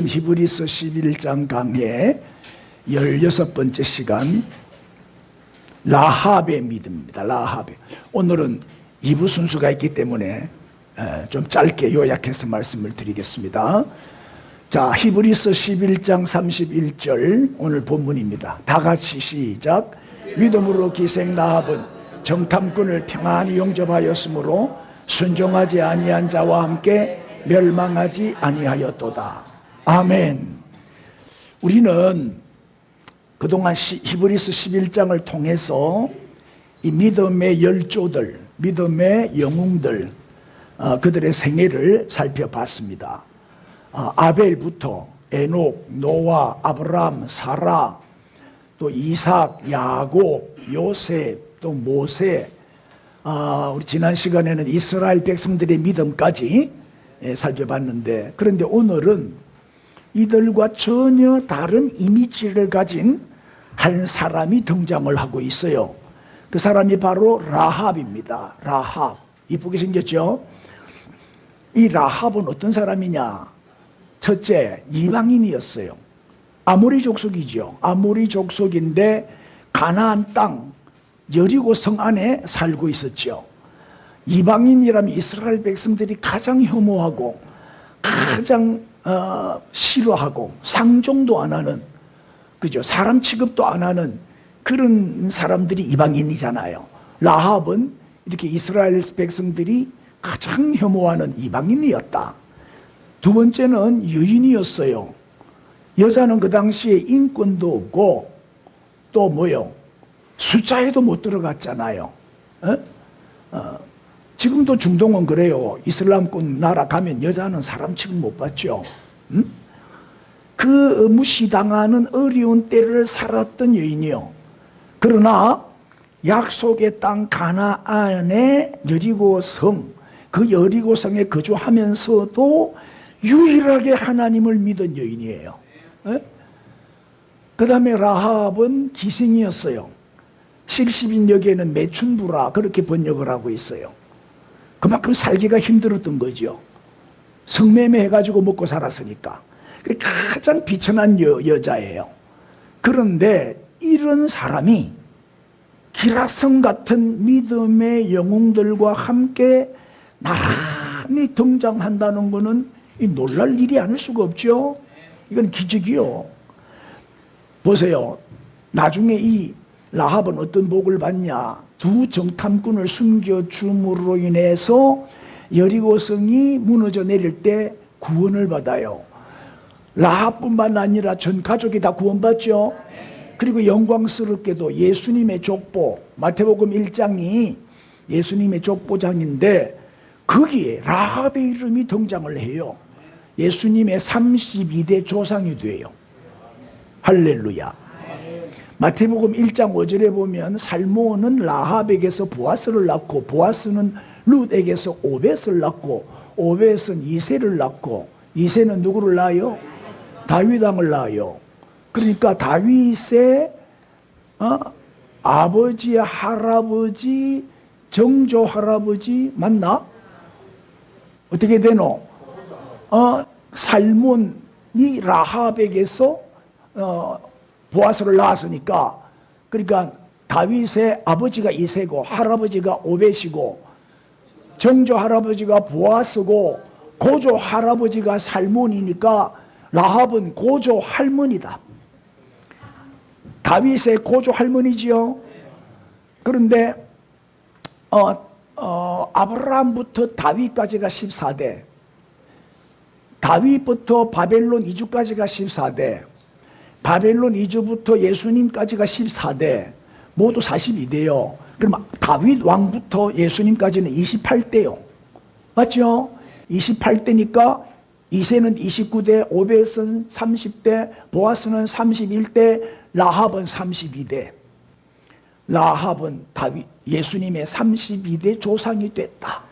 히브리서 11장 강의 16번째 시간, 라합의 믿음입니다. 라합의. 오늘은 2부 순서가 있기 때문에 좀 짧게 요약해서 말씀을 드리겠습니다. 자, 히브리서 11장 31절 오늘 본문입니다. 다 같이 시작. 믿음으로 기생 라합은 정탐꾼을 평안히 영접하였으므로 순종하지 아니한 자와 함께 멸망하지 아니하였도다. 아멘. 우리는 그동안 히브리서 11장을 통해서 이 믿음의 열조들, 믿음의 영웅들, 그들의 생애를 살펴봤습니다. 아벨부터 에녹, 노아, 아브람, 사라, 또 이삭, 야곱, 요셉, 또 모세, 우리 지난 시간에는 이스라엘 백성들의 믿음까지 살펴봤는데, 그런데 오늘은 이들과 전혀 다른 이미지를 가진 한 사람이 등장을 하고 있어요. 그 사람이 바로 라합입니다. 라합. 이쁘게 생겼죠? 이 라합은 어떤 사람이냐? 첫째, 이방인이었어요. 아모리 족속이죠. 아모리 족속인데 가나안 땅 여리고 성 안에 살고 있었죠. 이방인이라면 이스라엘 백성들이 가장 혐오하고 가장 싫어하고 상종도 안 하는, 그죠? 사람 취급도 안 하는 그런 사람들이 이방인이잖아요. 라합은 이렇게 이스라엘 백성들이 가장 혐오하는 이방인이었다. 두 번째는 여인이었어요. 여자는 그 당시에 인권도 없고 또 뭐요? 숫자에도 못 들어갔잖아요. 지금도 중동은 그래요. 이슬람권 나라 가면 여자는 사람 취급 못 받죠. 그 무시당하는 어려운 때를 살았던 여인이요. 그러나 약속의 땅 가나안의 여리고성, 그 여리고성에 거주하면서도 유일하게 하나님을 믿은 여인이에요. 그 다음에 라합은 기생이었어요. 70인 여기에는 매춘부라 그렇게 번역을 하고 있어요. 그만큼 살기가 힘들었던 거죠. 성매매 해가지고 먹고 살았으니까. 가장 비천한 여자예요. 그런데 이런 사람이 기라성 같은 믿음의 영웅들과 함께 나란히 등장한다는 것은 놀랄 일이 아닐 수가 없죠. 이건 기적이요. 보세요. 나중에 이 라합은 어떤 복을 받냐? 두 정탐꾼을 숨겨줌으로 인해서 여리고성이 무너져 내릴 때 구원을 받아요. 라합뿐만 아니라 전 가족이 다 구원받죠. 그리고 영광스럽게도 예수님의 족보, 마태복음 1장이 예수님의 족보장인데 거기에 라합의 이름이 등장을 해요. 예수님의 32대 조상이 돼요. 할렐루야. 마태복음 1장 5절에 보면 살모는 라합에게서 보아스를 낳고 보아스는 룻에게서 오벳을 낳고 오벳은 이새를 낳고 이새는 누구를 낳아요? 다윗 왕을 낳아요. 그러니까 다윗의 아버지의 할아버지, 정조 할아버지 맞나? 어떻게 되노? 살몬이 라합에게서 보아스를 낳았으니까, 그러니까 다윗의 아버지가 이새고 할아버지가 오벳이고 정조 할아버지가 보아스고 고조 할아버지가 살몬이니까 라합은 고조 할머니다. 다윗의 고조 할머니지요. 그런데 아브라함부터 다윗까지가 14대, 다윗부터 바벨론 이주까지가 14대, 바벨론 이주부터 예수님까지가 14대, 모두 42대요. 그럼 다윗 왕부터 예수님까지는 28대요. 맞죠? 28대니까 이새는 29대, 오벳은 30대, 보아스는 31대, 라합은 32대. 라합은 다윗, 예수님의 32대 조상이 됐다.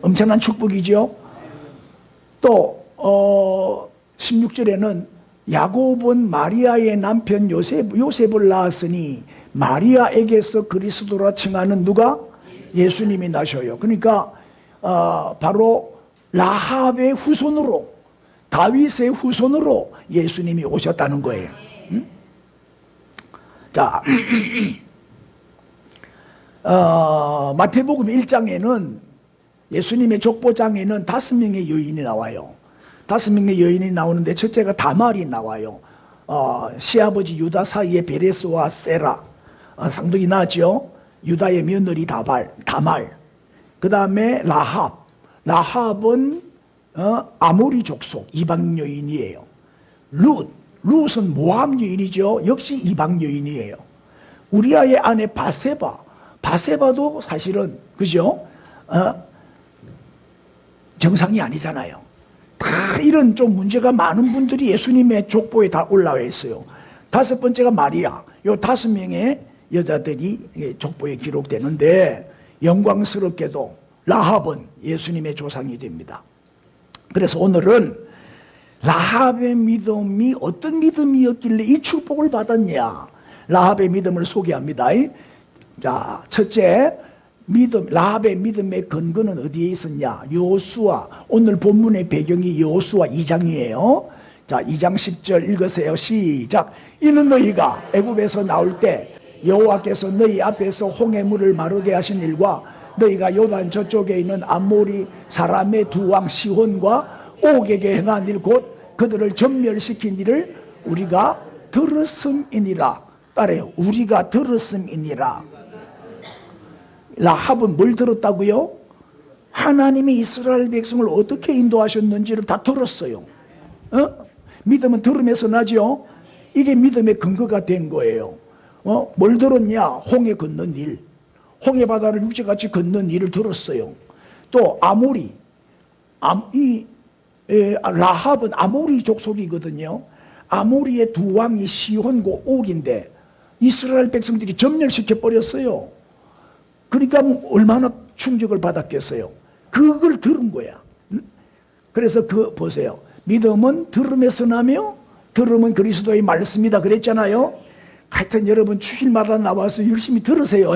엄청난 축복이죠. 또 16절에는 야곱은 마리아의 남편 요셉을 낳았으니 마리아에게서 그리스도라 칭하는 누가? 예수님이 나셔요. 그러니까 바로 라합의 후손으로 다윗의 후손으로 예수님이 오셨다는 거예요. 자, 마태복음 1장에는 예수님의 족보장에는 5명의 여인이 나와요. 5명의 여인이 나오는데 첫째가 다말이 나와요. 시아버지 유다 사이에 베레스와 세라, 상당히 나죠. 유다의 며느리 다말. 그 다음에 라합은 아모리 족속 이방 여인이에요. 룻은 모함 여인이죠. 역시 이방 여인이에요. 우리아의 아내 바세바도 사실은 그죠? 정상이 아니잖아요. 다 이런 좀 문제가 많은 분들이 예수님의 족보에 다 올라와 있어요. 5번째가 마리아. 요 5명의 여자들이 족보에 기록되는데 영광스럽게도 라합은 예수님의 조상이 됩니다. 그래서 오늘은 라합의 믿음이 어떤 믿음이었길래 이 축복을 받았냐, 라합의 믿음을 소개합니다. 자, 첫째, 라합의 믿음의 근거는 어디에 있었냐? 여호수아, 오늘 본문의 배경이 여호수아 2장이에요. 자, 2장 10절 읽으세요. 시작. 이는 너희가 애굽에서 나올 때 여호와께서 너희 앞에서 홍해물을 마르게 하신 일과 너희가 요단 저쪽에 있는 아모리 사람의 두 왕 시혼과 옥에게 행한 일 곧 그들을 전멸시킨 일을 우리가 들었음이니라. 따라요. 우리가 들었음이니라. 라합은 뭘 들었다고요? 하나님이 이스라엘 백성을 어떻게 인도하셨는지를 다 들었어요. 믿음은 들으면서 나죠. 이게 믿음의 근거가 된 거예요. 뭘 들었냐? 홍해 건넌 일, 홍해 바다를 육지같이 건넌 일을 들었어요. 또 라합은 아모리 족속이거든요. 아모리의 두 왕이 시혼과 옥인데 이스라엘 백성들이 전멸시켜 버렸어요. 그러니까 얼마나 충격을 받았겠어요. 그걸 들은 거야. 그래서 보세요. 믿음은 들음에서 나며 들음은 그리스도의 말씀이다 그랬잖아요. 하여튼 여러분 주일마다 나와서 열심히 들으세요.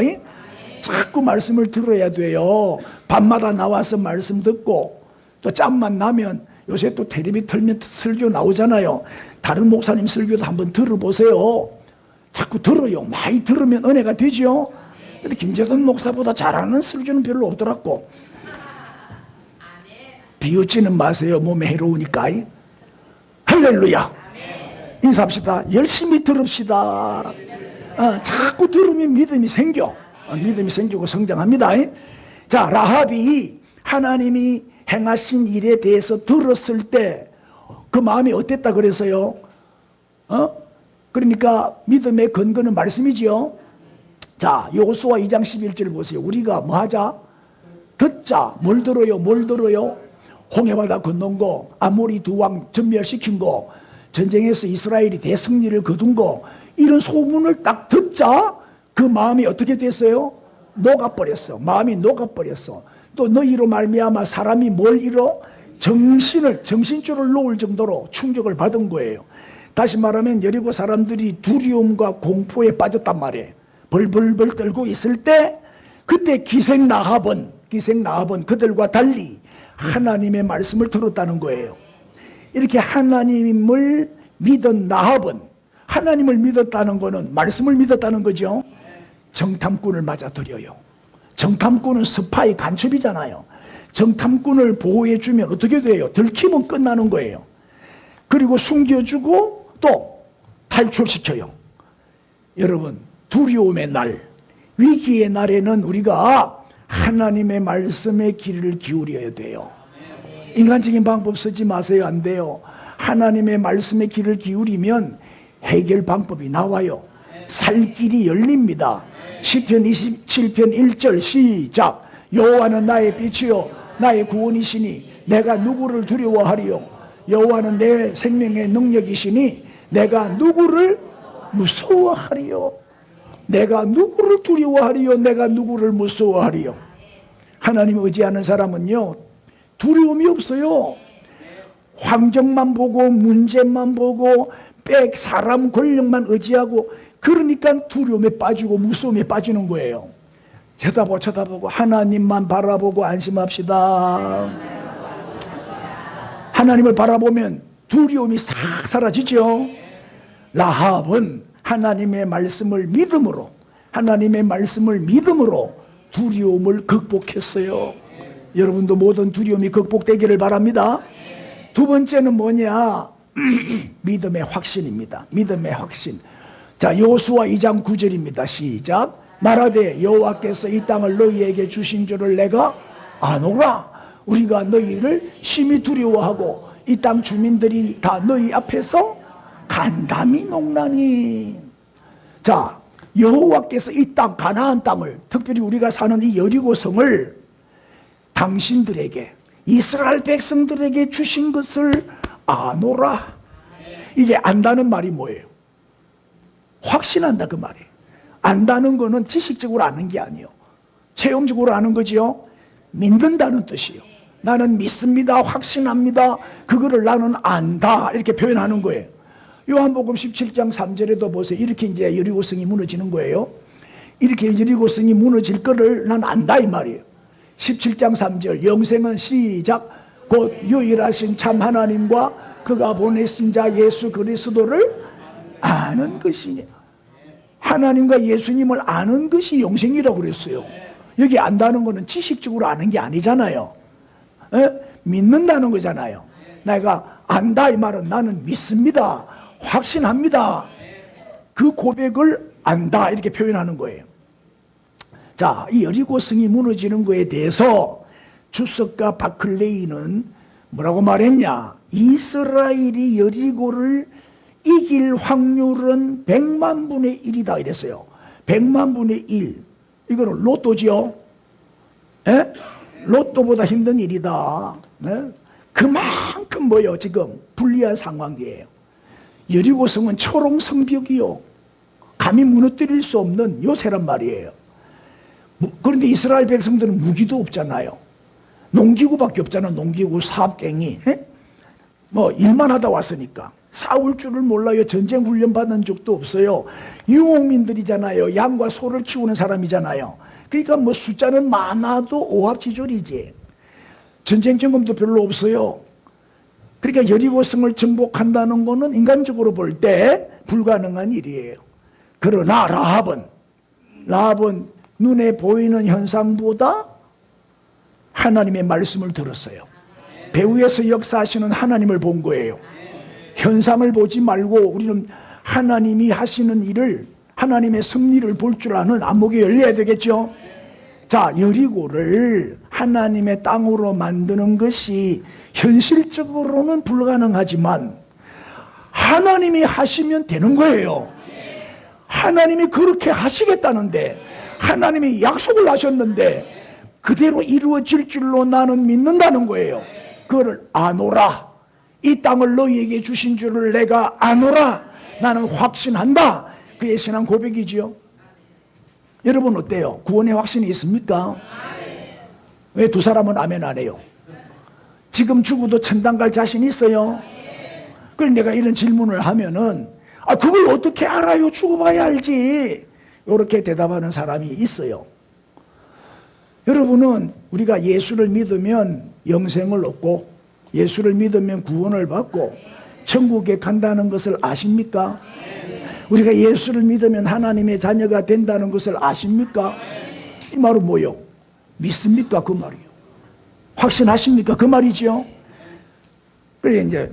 자꾸 말씀을 들어야 돼요. 밤마다 나와서 말씀 듣고, 또 짬만 나면 요새 또 텔레비 틀면 설교 나오잖아요. 다른 목사님 설교도 한번 들어보세요. 자꾸 들어요. 많이 들으면 은혜가 되죠. 근데 김재돈 목사보다 잘하는 설교는 별로 없더라고. 비웃지는 마세요. 몸에 해로우니까. 할렐루야. 인사합시다. 열심히 들읍시다. 자꾸 들으면 믿음이 생겨. 믿음이 생기고 성장합니다. 자, 라합이 하나님이 행하신 일에 대해서 들었을 때 그 마음이 어땠다 그래서요? 그러니까 믿음의 근거는 말씀이지요. 자, 여호수아 2장 11절 보세요. 우리가 뭐 하자? 듣자. 뭘 들어요? 뭘 들어요? 홍해바다 건넌 거, 아모리 두 왕 전멸시킨 거, 전쟁에서 이스라엘이 대승리를 거둔 거, 이런 소문을 딱 듣자 그 마음이 어떻게 됐어요? 녹아버렸어. 마음이 녹아버렸어. 또 너희로 말미암아 사람이 뭘 잃어? 정신줄을 놓을 정도로 충격을 받은 거예요. 다시 말하면 여리고 사람들이 두려움과 공포에 빠졌단 말이에요. 벌벌벌 떨고 있을 때 그때 기생 라합은 그들과 달리 하나님의 말씀을 들었다는 거예요. 이렇게 하나님을 믿은 라합은, 하나님을 믿었다는 거는 말씀을 믿었다는 거죠. 정탐꾼을 맞아들여요. 정탐꾼은 스파이 간첩이잖아요. 정탐꾼을 보호해주면 어떻게 돼요? 들키면 끝나는 거예요. 그리고 숨겨주고 또 탈출시켜요. 여러분, 두려움의 날, 위기의 날에는 우리가 하나님의 말씀에 귀를 기울여야 돼요. 인간적인 방법 쓰지 마세요. 안 돼요. 하나님의 말씀에 귀를 기울이면 해결 방법이 나와요. 살 길이 열립니다. 시편 27편 1절 시작. 여호와는 나의 빛이요 나의 구원이시니 내가 누구를 두려워하리요. 여호와는 내 생명의 능력이시니 내가 누구를 무서워하리요. 내가 누구를 두려워하리요. 내가 누구를 무서워하리요. 하나님을 의지하는 사람은요 두려움이 없어요. 환경만 보고 문제만 보고 사람 권력만 의지하고, 그러니까 두려움에 빠지고 무서움에 빠지는 거예요. 쳐다보고 하나님만 바라보고 안심합시다. 하나님을 바라보면 두려움이 싹 사라지죠. 라합은 하나님의 말씀을 믿음으로, 하나님의 말씀을 믿음으로 두려움을 극복했어요. 여러분도 모든 두려움이 극복되기를 바랍니다. 두 번째는 뭐냐? 믿음의 확신입니다. 믿음의 확신. 자, 여호수아 2장 9절입니다. 시작. 말하되 여호와께서 이 땅을 너희에게 주신 줄을 내가 아노라. 우리가 너희를 심히 두려워하고 이 땅 주민들이 다 너희 앞에서 간담이 녹나니. 자, 여호와께서 이 땅 가나안 땅을, 특별히 우리가 사는 이 여리고성을 당신들에게, 이스라엘 백성들에게 주신 것을 아노라. 이게 안다는 말이 뭐예요? 확신한다 그 말이에요. 안다는 거는 지식적으로 아는 게 아니에요. 체험적으로 아는 거지요. 믿는다는 뜻이에요. 나는 믿습니다. 확신합니다. 그거를 나는 안다. 이렇게 표현하는 거예요. 요한복음 17장 3절에도 보세요. 이렇게 이제 여리고성이 무너지는 거예요. 이렇게 여리고성이 무너질 거를 난 안다 이 말이에요. 17장 3절 영생은 시작. 곧 유일하신 참 하나님과 그가 보내신 자 예수 그리스도를 아는 것이냐. 하나님과 예수님을 아는 것이 영생이라고 그랬어요. 여기 안다는 것은 지식적으로 아는 게 아니잖아요. 믿는다는 거잖아요. 내가 안다 이 말은 나는 믿습니다. 확신합니다. 그 고백을 안다 이렇게 표현하는 거예요. 자, 이 여리고성이 무너지는 거에 대해서 주석가 바클레이는 뭐라고 말했냐? 이스라엘이 여리고를 이길 확률은 100만 분의 1이다 이랬어요. 100만 분의 1. 이거는 로또지요. 에? 로또보다 힘든 일이다. 네? 그만큼 뭐요? 지금 불리한 상황이에요. 여리고성은 초롱성벽이요. 감히 무너뜨릴 수 없는 요새란 말이에요. 그런데 이스라엘 백성들은 무기도 없잖아요. 농기구밖에 없잖아. 농기구, 사업갱이. 뭐 일만 하다 왔으니까. 싸울 줄을 몰라요. 전쟁 훈련 받은 적도 없어요. 유목민들이잖아요. 양과 소를 키우는 사람이잖아요. 그러니까 뭐 숫자는 많아도 오합지졸이지. 전쟁 경험도 별로 없어요. 그러니까 여리고성을 정복한다는 것은 인간적으로 볼 때 불가능한 일이에요. 그러나 라합은 눈에 보이는 현상보다 하나님의 말씀을 들었어요. 배후에서 역사하시는 하나님을 본 거예요. 현상을 보지 말고 우리는 하나님이 하시는 일을, 하나님의 승리를 볼 줄 아는 안목이 열려야 되겠죠. 자, 여리고를 하나님의 땅으로 만드는 것이 현실적으로는 불가능하지만 하나님이 하시면 되는 거예요. 하나님이 그렇게 하시겠다는데, 하나님이 약속을 하셨는데 그대로 이루어질 줄로 나는 믿는다는 거예요. 그거를 아노라. 이 땅을 너희에게 주신 줄을 내가 아노라. 나는 확신한다. 그의 신앙 고백이지요. 여러분 어때요? 구원의 확신이 있습니까? 왜 두 사람은 아멘 안 해요? 지금 죽어도 천당 갈 자신 있어요? 그럼 내가 이런 질문을 하면은 그걸 어떻게 알아요? 죽어봐야 알지. 이렇게 대답하는 사람이 있어요. 여러분은 우리가 예수를 믿으면 영생을 얻고 예수를 믿으면 구원을 받고 천국에 간다는 것을 아십니까? 우리가 예수를 믿으면 하나님의 자녀가 된다는 것을 아십니까? 이 말은 뭐요? 믿습니까? 그 말이요. 확신하십니까? 그 말이지요. 그래 이제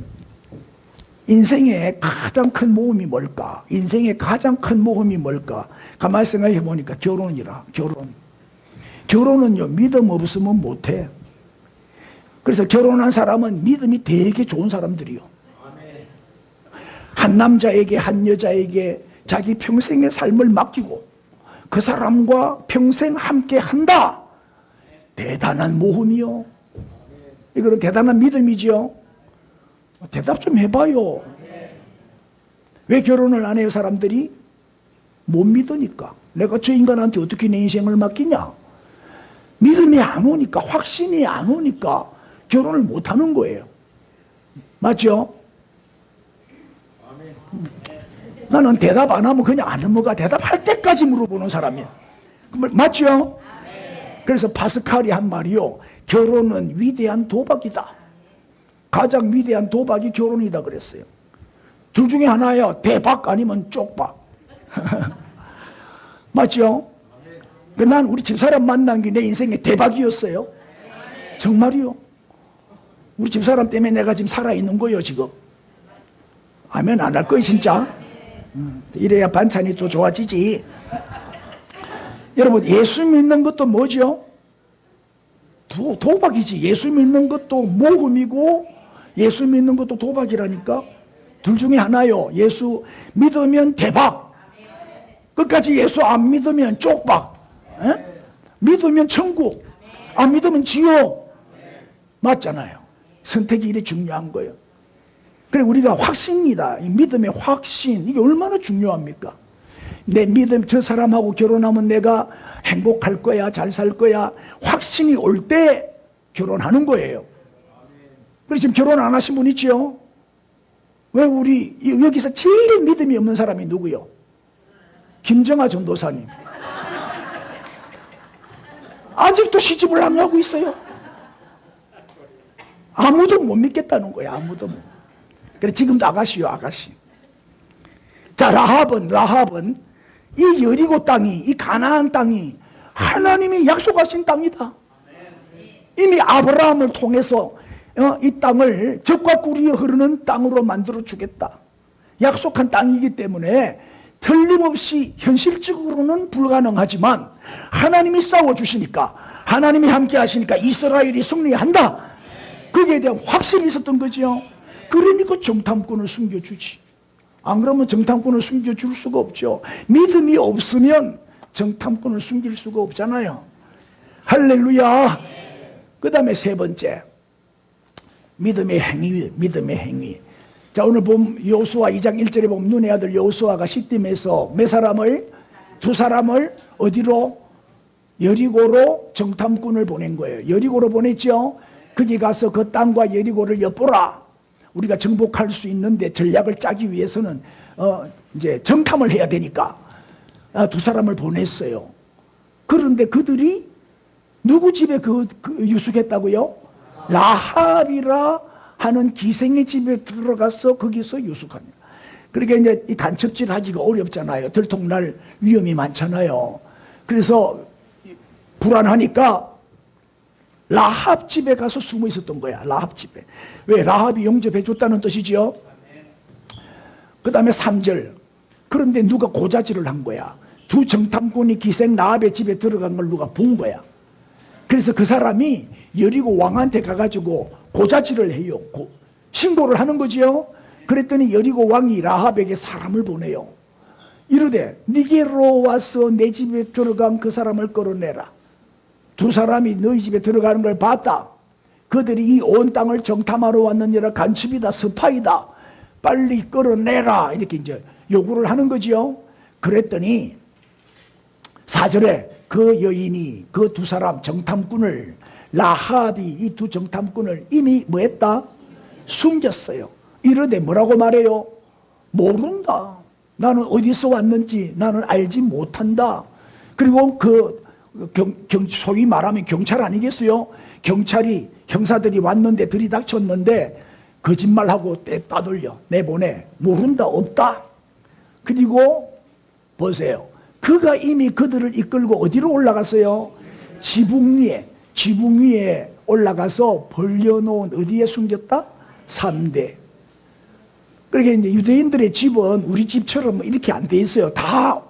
인생의 가장 큰 모험이 뭘까? 인생의 가장 큰 모험이 뭘까? 가만히 생각해 보니까 결혼이라. 결혼은요 믿음 없으면 못해. 그래서 결혼한 사람은 믿음이 되게 좋은 사람들이요. 한 남자에게 한 여자에게 자기 평생의 삶을 맡기고 그 사람과 평생 함께 한다. 대단한 모험이요. 이거는 대단한 믿음이지요. 대답 좀 해봐요. 왜 결혼을 안 해요 사람들이? 못 믿으니까. 내가 저 인간한테 어떻게 내 인생을 맡기냐. 믿음이 안 오니까, 확신이 안 오니까 결혼을 못 하는 거예요. 맞죠? 나는 대답 안 하면 그냥 안 넘어가. 대답할 때까지 물어보는 사람이야. 맞죠? 그래서 파스칼이 한 말이요. 결혼은 위대한 도박이다. 가장 위대한 도박이 결혼이다 그랬어요. 둘 중에 하나예요. 대박 아니면 쪽박. 맞죠? 난 우리 집사람 만난 게 내 인생의 대박이었어요. 정말이요. 우리 집사람 때문에 내가 지금 살아있는 거예요 지금. 아멘 안 할 거예요 진짜. 이래야 반찬이 또 좋아지지. 여러분 예수 믿는 것도 뭐죠? 도박이지. 예수 믿는 것도 모험이고 예수 믿는 것도 도박이라니까. 둘 중에 하나요. 예수 믿으면 대박, 끝까지 예수 안 믿으면 쪽박. 에? 믿으면 천국, 안 믿으면 지옥. 맞잖아요. 선택이 이래 중요한 거예요. 그래 우리가 확신이다. 이 믿음의 확신, 이게 얼마나 중요합니까? 내 믿음, 저 사람하고 결혼하면 내가 행복할 거야, 잘 살 거야, 확신이 올 때 결혼하는 거예요. 그래서 지금 결혼 안 하신 분 있죠? 왜 우리 여기서 제일 믿음이 없는 사람이 누구요? 김정아 전도사님. 아직도 시집을 안 가고 있어요. 아무도 못 믿겠다는 거야. 아무도 못. 그래 지금도 아가씨요, 아가씨. 자, 라합은 이 여리고 땅이, 이 가나안 땅이 하나님이 약속하신 땅이다. 이미 아브라함을 통해서 이 땅을 젖과 꿀이 흐르는 땅으로 만들어 주겠다. 약속한 땅이기 때문에 틀림없이 현실적으로는 불가능하지만 하나님이 싸워주시니까, 하나님이 함께 하시니까 이스라엘이 승리한다. 거기에 대한 확신이 있었던 거죠. 그러니까 정탐꾼을 숨겨주지. 안 그러면 정탐꾼을 숨겨줄 수가 없죠. 믿음이 없으면 정탐꾼을 숨길 수가 없잖아요. 할렐루야. 그 다음에 세 번째, 믿음의 행위. 믿음의 행위. 자, 오늘 보면 여호수아 2장 1절에 보면 눈의 아들 여호수아가 시딤에서 몇 사람을? 두 사람을 어디로? 여리고로 정탐꾼을 보낸 거예요. 여리고로 보냈죠. 거기 가서 그 땅과 여리고를 엿보라. 우리가 정복할 수 있는데 전략을 짜기 위해서는 이제 정탐을 해야 되니까 두 사람을 보냈어요. 그런데 그들이 누구 집에 유숙했다고요? 라합이라 하는 기생의 집에 들어가서 거기서 유숙합니다. 그러니까 이제 이 간첩질 하기가 어렵잖아요. 들통날 위험이 많잖아요. 그래서 불안하니까 라합 집에 가서 숨어 있었던 거야. 라합 집에. 왜? 라합이 영접해 줬다는 뜻이지요. 그 다음에 3절. 그런데 누가 고자질을 한 거야. 두 정탐꾼이 기생 라합의 집에 들어간 걸 누가 본 거야. 그래서 그 사람이 여리고 왕한테 가가지고 고자질을 해요. 신고를 하는 거지요. 그랬더니 여리고 왕이 라합에게 사람을 보내요. 이르되 니게로 와서 내 집에 들어간 그 사람을 끌어내라. 두 사람이 너희 집에 들어가는 걸 봤다. 그들이 이 온 땅을 정탐하러 왔느니라. 간첩이다, 스파이다. 빨리 끌어내라. 이렇게 이제 요구를 하는 거지요. 그랬더니 4절에 그 여인이 그 두 사람 정탐꾼을, 라합이 이 두 정탐꾼을 이미 뭐 했다? 숨겼어요. 이러되 뭐라고 말해요? 모른다. 나는 어디서 왔는지 나는 알지 못한다. 그리고 소위 말하면 경찰 아니겠어요? 경찰이, 형사들이 왔는데 들이닥쳤는데 거짓말하고 따돌려 내보내. 모른다, 없다. 그리고 보세요. 그가 이미 그들을 이끌고 어디로 올라갔어요? 지붕 위에 올라가서 벌려놓은, 어디에 숨겼다? 3대. 그러니까 이제 유대인들의 집은 우리 집처럼 이렇게 안 돼 있어요. 다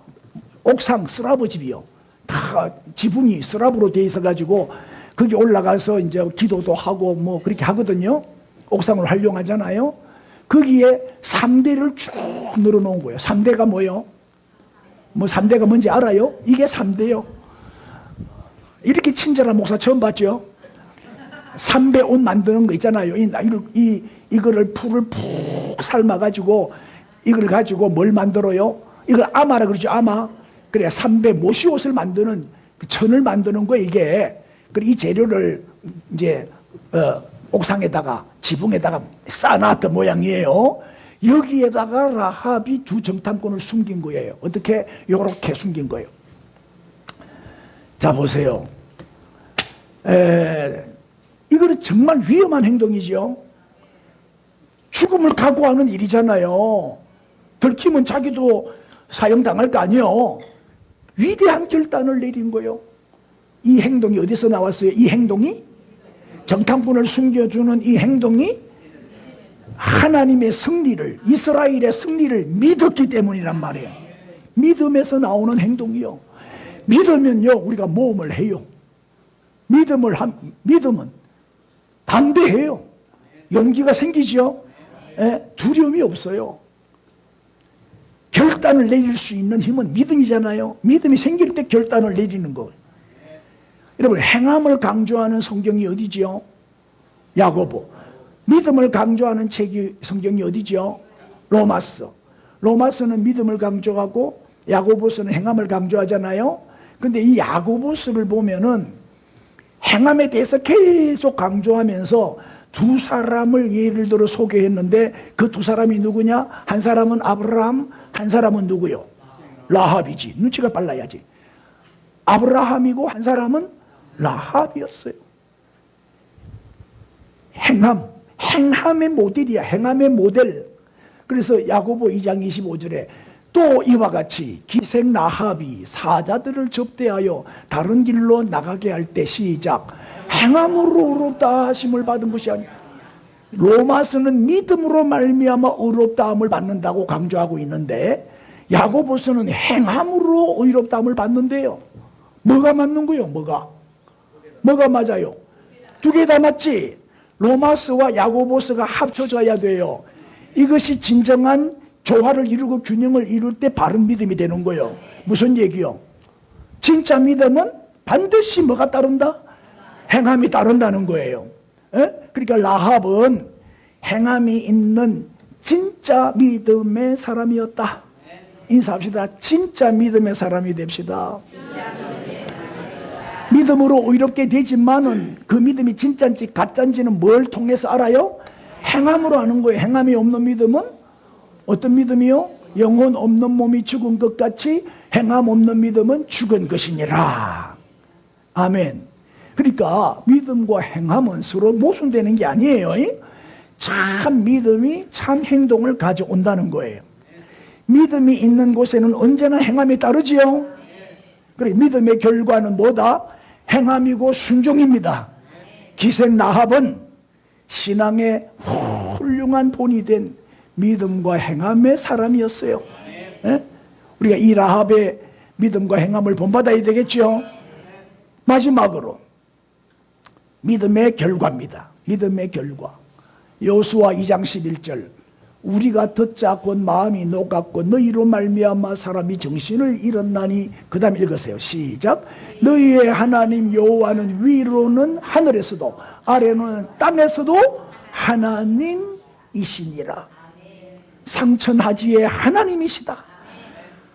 옥상 스라브 집이요. 다 지붕이 스라브로 돼 있어가지고 거기 올라가서 이제 기도도 하고 뭐 그렇게 하거든요. 옥상을 활용하잖아요. 거기에 3대를 쭉 늘어놓은 거예요. 3대가 뭐요? 뭐 3대가 뭔지 알아요? 이게 3대요. 이렇게 친절한 목사 처음 봤죠? 3배 옷 만드는 거 있잖아요. 이거를 풀을 푹 삶아가지고 이걸 가지고 뭘 만들어요? 이걸 아마라 그러죠. 아마. 그래야 3배 모시옷을 만드는, 천을 만드는 거 이게. 그래 이 재료를 이제 옥상에다가 지붕에다가 쌓아놨던 모양이에요. 여기에다가 라합이 두 정탐꾼을 숨긴 거예요. 어떻게? 요렇게 숨긴 거예요. 자 보세요. 이거는 정말 위험한 행동이죠. 죽음을 각오하는 일이잖아요. 들키면 자기도 사형당할 거 아니에요. 위대한 결단을 내린 거예요. 이 행동이 어디서 나왔어요? 이 행동이 정탐꾼을 숨겨주는 이 행동이 하나님의 승리를, 이스라엘의 승리를 믿었기 때문이란 말이에요. 믿음에서 나오는 행동이요. 믿으면요 우리가 모험을 해요. 믿음은 담대해요. 용기가 생기죠. 두려움이 없어요. 결단을 내릴 수 있는 힘은 믿음이잖아요. 믿음이 생길 때 결단을 내리는 거예요. 여러분, 행함을 강조하는 성경이 어디지요? 야고보. 믿음을 강조하는 책이 성경이 어디지요? 로마서. 로마서는 믿음을 강조하고 야고보서는 행함을 강조하잖아요. 근데 이 야고보서를 보면은 행함에 대해서 계속 강조하면서 두 사람을 예를 들어 소개했는데 그 두 사람이 누구냐? 한 사람은 아브라함, 한 사람은 누구요? 라합이지. 눈치가 빨라야지. 아브라함이고 한 사람은 라합이었어요. 행함의 모델이야. 행함의 모델. 그래서 야고보 2장 25절에 또 이와 같이 기생 라합이 사자들을 접대하여 다른 길로 나가게 할 때 시작. 행함으로 의롭다 하심을 받은 것이 아니라, 로마서는 믿음으로 말미암아 의롭다함을 받는다고 강조하고 있는데 야고보서는 행함으로 의롭다함을 받는데요. 뭐가 맞는 거예요? 뭐가 맞아요? 두 개 다 맞지? 로마서와 야고보서가 합쳐져야 돼요. 이것이 진정한 조화를 이루고 균형을 이룰 때 바른 믿음이 되는 거예요. 무슨 얘기요? 진짜 믿음은 반드시 뭐가 따른다? 행함이 따른다는 거예요. 그러니까 라합은 행함이 있는 진짜 믿음의 사람이었다. 인사합시다. 진짜 믿음의 사람이 됩시다. 믿음으로 의롭게 되지만은 그 믿음이 진짜인지 가짜인지는 뭘 통해서 알아요? 행함으로 아는 거예요. 행함이 없는 믿음은 어떤 믿음이요? 영혼 없는 몸이 죽은 것 같이 행함 없는 믿음은 죽은 것이니라. 아멘. 그러니까 믿음과 행함은 서로 모순되는 게 아니에요. 참 믿음이 참 행동을 가져온다는 거예요. 믿음이 있는 곳에는 언제나 행함이 따르지요. 그래, 믿음의 결과는 뭐다? 행함이고 순종입니다. 기생 라합은 신앙의 훌륭한 본이 된 믿음과 행함의 사람이었어요. 우리가 이 라합의 믿음과 행함을 본받아야 되겠죠. 마지막으로 믿음의 결과입니다. 믿음의 결과. 여호수아 2장 11절. 우리가 듣자 곧 마음이 녹았고 너희로 말미암아 사람이 정신을 잃었나니. 그 다음 읽으세요. 시작. 너희의 하나님 여호와는 위로는 하늘에서도 아래는 땅에서도 하나님이시니라. 상천하지의 하나님이시다.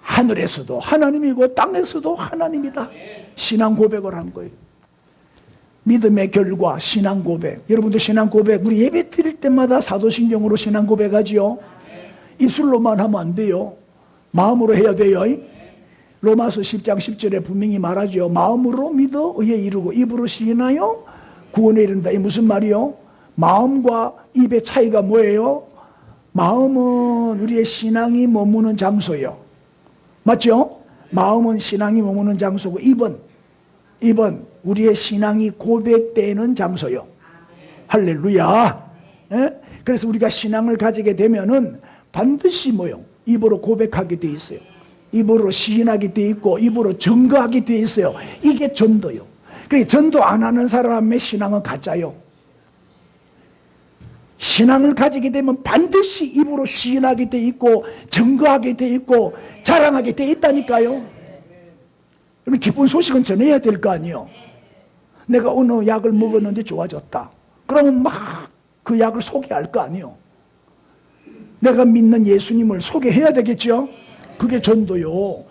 하늘에서도 하나님이고 땅에서도 하나님이다. 신앙 고백을 한 거예요. 믿음의 결과, 신앙 고백. 여러분도 신앙 고백, 우리 예배 드릴 때마다 사도신경으로 신앙 고백하지요. 입술로만 하면 안 돼요. 마음으로 해야 돼요. 로마서 10장 10절에 분명히 말하죠. 마음으로 믿어 의에 이르고 입으로 시인하여 구원에 이른다. 이 무슨 말이요? 마음과 입의 차이가 뭐예요? 마음은 우리의 신앙이 머무는 장소예요. 맞죠? 마음은 신앙이 머무는 장소고 입은 우리의 신앙이 고백되는 장소요. 할렐루야. 그래서 우리가 신앙을 가지게 되면은 반드시 뭐요? 입으로 고백하게 돼 있어요. 입으로 시인하게 돼 있고 입으로 증거하게 돼 있어요. 이게 전도요. 그러니까 전도 안 하는 사람의 신앙은 가짜요. 신앙을 가지게 되면 반드시 입으로 시인하게 돼 있고 증거하게 돼 있고 자랑하게 돼 있다니까요. 그럼 기쁜 소식은 전해야 될 거 아니에요. 내가 어느 약을 먹었는데 좋아졌다. 그러면 막 그 약을 소개할 거 아니에요. 내가 믿는 예수님을 소개해야 되겠죠. 그게 전도요.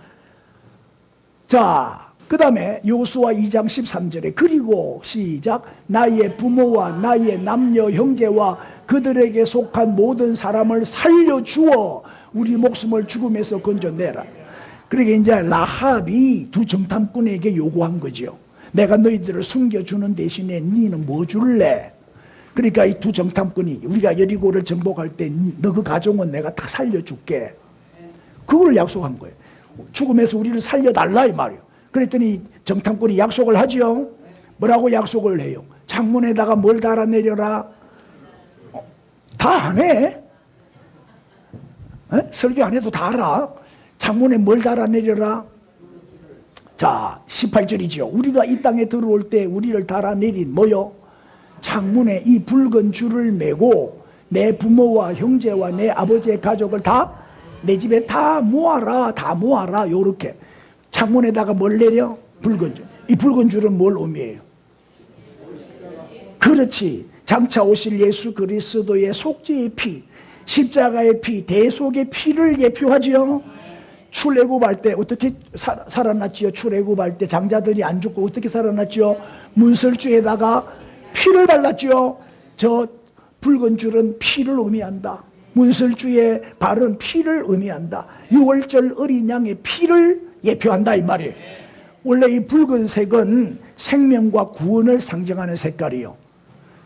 자, 그 다음에 여호수아 2장 13절에 그리고 시작. 나의 부모와 나의 남녀 형제와 그들에게 속한 모든 사람을 살려주어 우리 목숨을 죽음에서 건져내라. 그러니까 이제 라합이 두 정탐꾼에게 요구한 거죠. 내가 너희들을 숨겨주는 대신에 너희는 뭐 줄래? 그러니까 이 두 정탐꾼이 우리가 여리고를 정복할 때 너 그 가족은 내가 다 살려줄게. 그걸 약속한 거예요. 죽음에서 우리를 살려달라 이 말이에요. 그랬더니 정탐꾼이 약속을 하죠. 뭐라고 약속을 해요? 창문에다가 뭘 달아내려라? 다 안 해. 설교 안 해도 다 알아. 창문에 뭘 달아내려라? 자, 18절이죠. 우리가 이 땅에 들어올 때 우리를 달아내린 뭐요? 창문에 이 붉은 줄을 메고 내 부모와 형제와 내 아버지의 가족을 다 내 집에 다 모아라. 다 모아라. 요렇게 창문에다가 뭘 내려? 붉은 줄. 이 붉은 줄은 뭘 의미해요? 그렇지. 장차 오실 예수 그리스도의 속죄의 피, 십자가의 피, 대속의 피를 예표하지요. 출애굽할 때 어떻게 살아났지요? 출애굽할 때 장자들이 안 죽고 어떻게 살아났지요? 문설주에다가 피를 발랐지요. 저 붉은 줄은 피를 의미한다. 문설주의 발은 피를 의미한다. 유월절 어린 양의 피를 예표한다 이 말이에요. 원래 이 붉은색은 생명과 구원을 상징하는 색깔이요.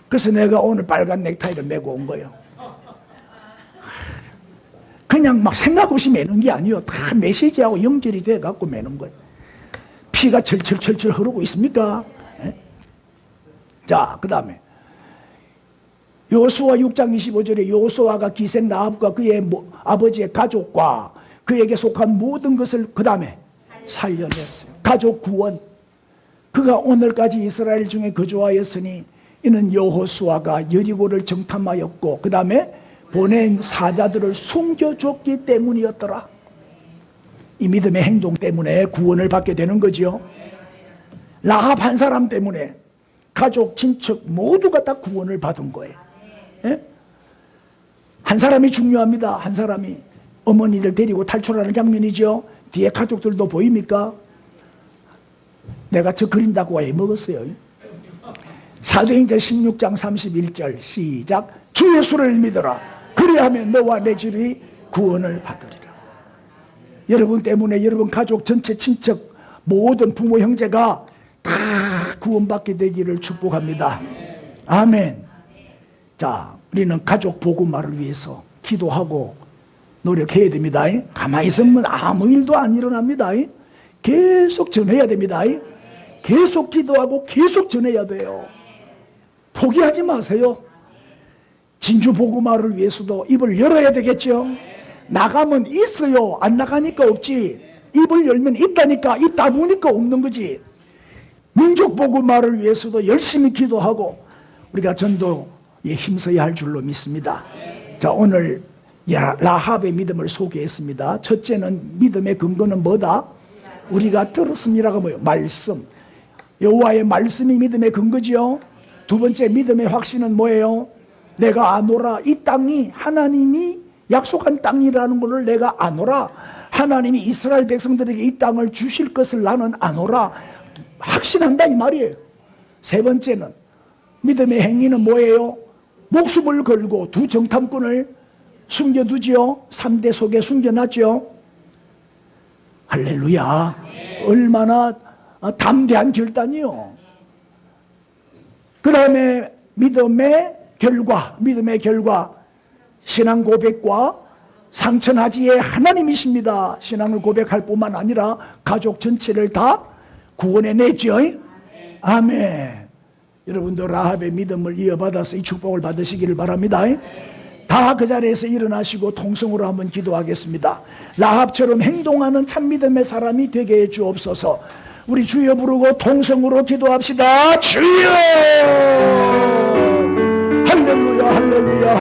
그래서 내가 오늘 빨간 넥타이를 메고 온 거예요. 그냥 막 생각 없이 매는 게 아니에요. 다 메시지하고 연결이 돼 갖고 매는 거예요. 피가 철철철철 흐르고 있습니까? 자, 그 다음에 여호수아 6장 25절에 여호수아가 기생 라합과 그의 아버지의 가족과 그에게 속한 모든 것을 그 다음에 살려냈어요. 가족 구원. 그가 오늘까지 이스라엘 중에 거주하였으니 이는 여호수아가 여리고를 정탐하였고 그 다음에 보낸 사자들을 숨겨줬기 때문이었더라. 이 믿음의 행동 때문에 구원을 받게 되는 거죠. 라합 한 사람 때문에 가족, 친척 모두가 다 구원을 받은 거예요. 예? 한 사람이 중요합니다. 한 사람이 어머니를 데리고 탈출하는 장면이죠. 뒤에 가족들도 보입니까? 내가 저 그린다고 왜 먹었어요? 사도행전 16장 31절 시작. 주 예수를 믿어라. 그리하면 너와 내 집이 구원을 받으리라. 여러분 때문에 여러분 가족 전체 친척 모든 부모 형제가 다 구원받게 되기를 축복합니다. 아멘. 자, 우리는 가족 복음화를 위해서 기도하고 노력해야 됩니다. 가만히 있으면 아무 일도 안 일어납니다. 계속 전해야 됩니다. 계속 기도하고 계속 전해야 돼요. 포기하지 마세요. 진주 복음화를 위해서도 입을 열어야 되겠죠. 나가면 있어요. 안 나가니까 없지. 입을 열면 있다니까. 입 다무니까 없는 거지. 민족 복음화를 위해서도 열심히 기도하고 우리가 전도에 힘써야 할 줄로 믿습니다. 자, 오늘 라합의 믿음을 소개했습니다. 첫째는 믿음의 근거는 뭐다? 우리가 들었습니다가 뭐예요? 말씀. 여호와의 말씀이 믿음의 근거지요. 두 번째 믿음의 확신은 뭐예요? 내가 아노라. 이 땅이 하나님이 약속한 땅이라는 것을 내가 아노라. 하나님이 이스라엘 백성들에게 이 땅을 주실 것을 나는 아노라. 확신한다 이 말이에요. 세 번째는 믿음의 행위는 뭐예요? 목숨을 걸고 두 정탐꾼을 숨겨두지요. 3대 속에 숨겨놨죠. 할렐루야. 얼마나 담대한 결단이요. 그 다음에 믿음의 결과 신앙 고백과 상천하지의 하나님이십니다. 신앙을 고백할 뿐만 아니라 가족 전체를 다 구원해냈죠. 아멘. 여러분도 라합의 믿음을 이어받아서 이 축복을 받으시기를 바랍니다. 다 그 자리에서 일어나시고 통성으로 한번 기도하겠습니다. 라합처럼 행동하는 참 믿음의 사람이 되게 해 주옵소서. 우리 주여 부르고 통성으로 기도합시다. 주여!